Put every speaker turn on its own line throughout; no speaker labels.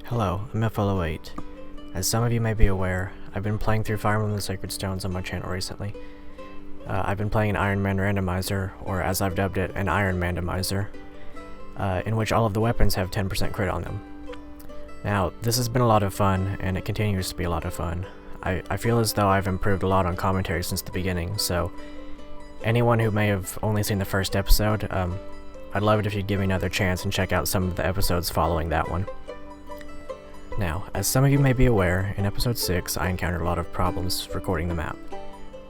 Hello, I'm F08. As some of you may be aware, I've been playing through Fire Emblem the Sacred Stones on my channel recently. I've been playing an Ironmandomizer, or as I've dubbed it, an Ironmandomizer, in which all of the weapons have 10% crit on them. Now, this has been a lot of fun, and it continues to be a lot of fun. I feel as though I've improved a lot on commentary since the beginning, so anyone who may have only seen the first episode, I'd love it if you'd give me another chance and check out some of the episodes following that one. Now, as some of you may be aware, in episode 6 I encountered a lot of problems recording the map.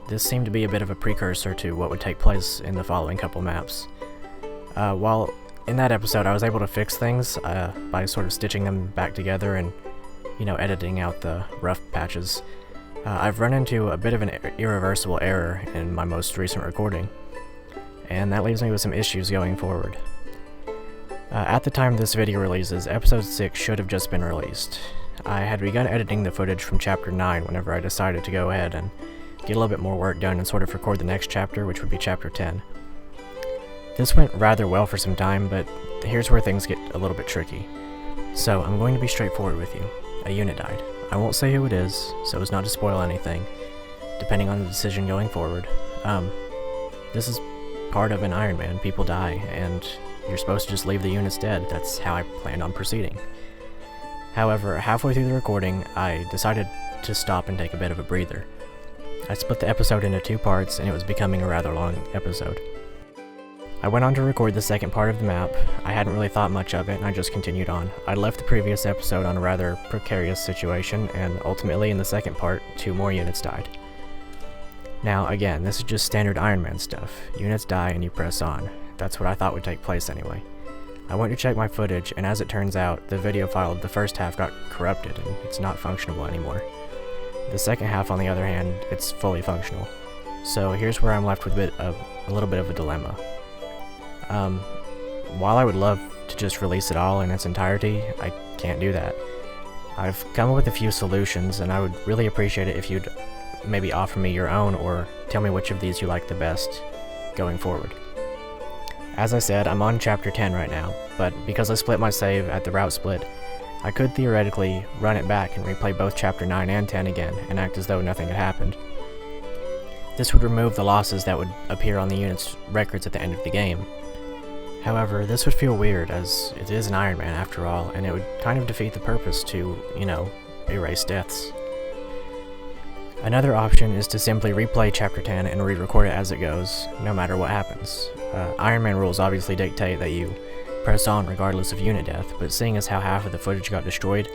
This seemed to be a bit of a precursor to what would take place in the following couple maps. While in that episode I was able to fix things by sort of stitching them back together and, editing out the rough patches. I've run into a bit of an irreversible error in my most recent recording, and that leaves me with some issues going forward. At the time this video releases, episode 6 should have just been released. I had begun editing the footage from chapter 9 whenever I decided to go ahead and get a little bit more work done and sort of record the next chapter, which would be chapter 10. This went rather well for some time, but here's where things get a little bit tricky. So I'm going to be straightforward with you. A unit died. I won't say who it is, so as not to spoil anything, depending on the decision going forward. This is part of an Iron Man. People die, and you're supposed to just leave the units dead. That's how I planned on proceeding. However, halfway through the recording, I decided to stop and take a bit of a breather. I split the episode into 2 parts, and it was becoming a rather long episode. I went on to record the second part of the map. I hadn't really thought much of it, and I just continued on. I left the previous episode on a rather precarious situation, and ultimately in the second part, 2 more units died. Now, again, this is just standard Iron Man stuff. Units die and you press on. That's what I thought would take place anyway. I went to check my footage, and as it turns out, the video file of the first half got corrupted, and it's not functionable anymore. The second half, on the other hand, it's fully functional. So here's where I'm left with a little bit of a dilemma. While I would love to just release it all in its entirety, I can't do that. I've come up with a few solutions, and I would really appreciate it if you'd maybe offer me your own, or tell me which of these you like the best going forward. As I said, I'm on chapter 10 right now, but because I split my save at the route split, I could theoretically run it back and replay both chapter 9 and 10 again, and act as though nothing had happened. This would remove the losses that would appear on the unit's records at the end of the game. However, this would feel weird, as it is an Iron Man after all, and it would kind of defeat the purpose to, erase deaths. Another option is to simply replay chapter 10 and re-record it as it goes, no matter what happens. Iron Man rules obviously dictate that you press on regardless of unit death, but seeing as how half of the footage got destroyed,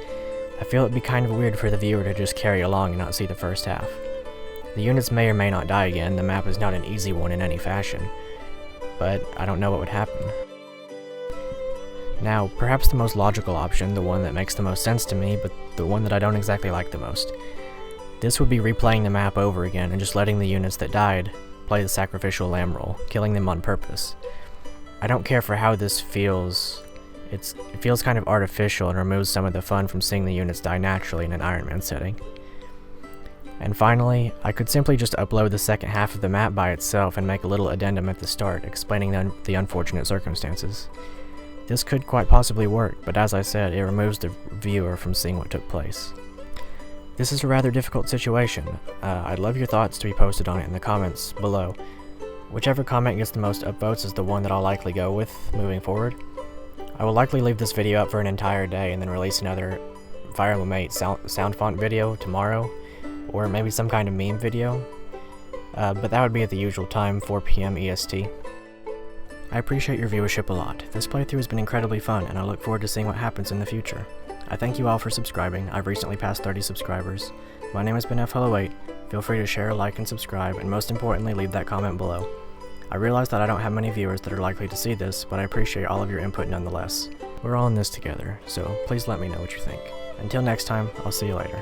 I feel it'd be kind of weird for the viewer to just carry along and not see the first half. The units may or may not die again. The map is not an easy one in any fashion, but I don't know what would happen. Now, perhaps the most logical option, the one that makes the most sense to me, but the one that I don't exactly like the most. This would be replaying the map over again and just letting the units that died play the sacrificial lamb role, killing them on purpose. I don't care for how this feels. It feels kind of artificial and removes some of the fun from seeing the units die naturally in an Iron Man setting. And finally, I could simply just upload the second half of the map by itself and make a little addendum at the start explaining the unfortunate circumstances. This could quite possibly work, but as I said, it removes the viewer from seeing what took place. This is a rather difficult situation. I'd love your thoughts to be posted on it in the comments below. Whichever comment gets the most upvotes is the one that I'll likely go with moving forward. I will likely leave this video up for an entire day and then release another Fire Emblem 8 sound font video tomorrow, or maybe some kind of meme video, but that would be at the usual time, 4 PM EST. I appreciate your viewership a lot. This playthrough has been incredibly fun, and I look forward to seeing what happens in the future. I thank you all for subscribing. I've recently passed 30 subscribers. My name has been F08. Feel free to share, like, and subscribe, and most importantly, leave that comment below. I realize that I don't have many viewers that are likely to see this, but I appreciate all of your input nonetheless. We're all in this together, so please let me know what you think. Until next time, I'll see you later.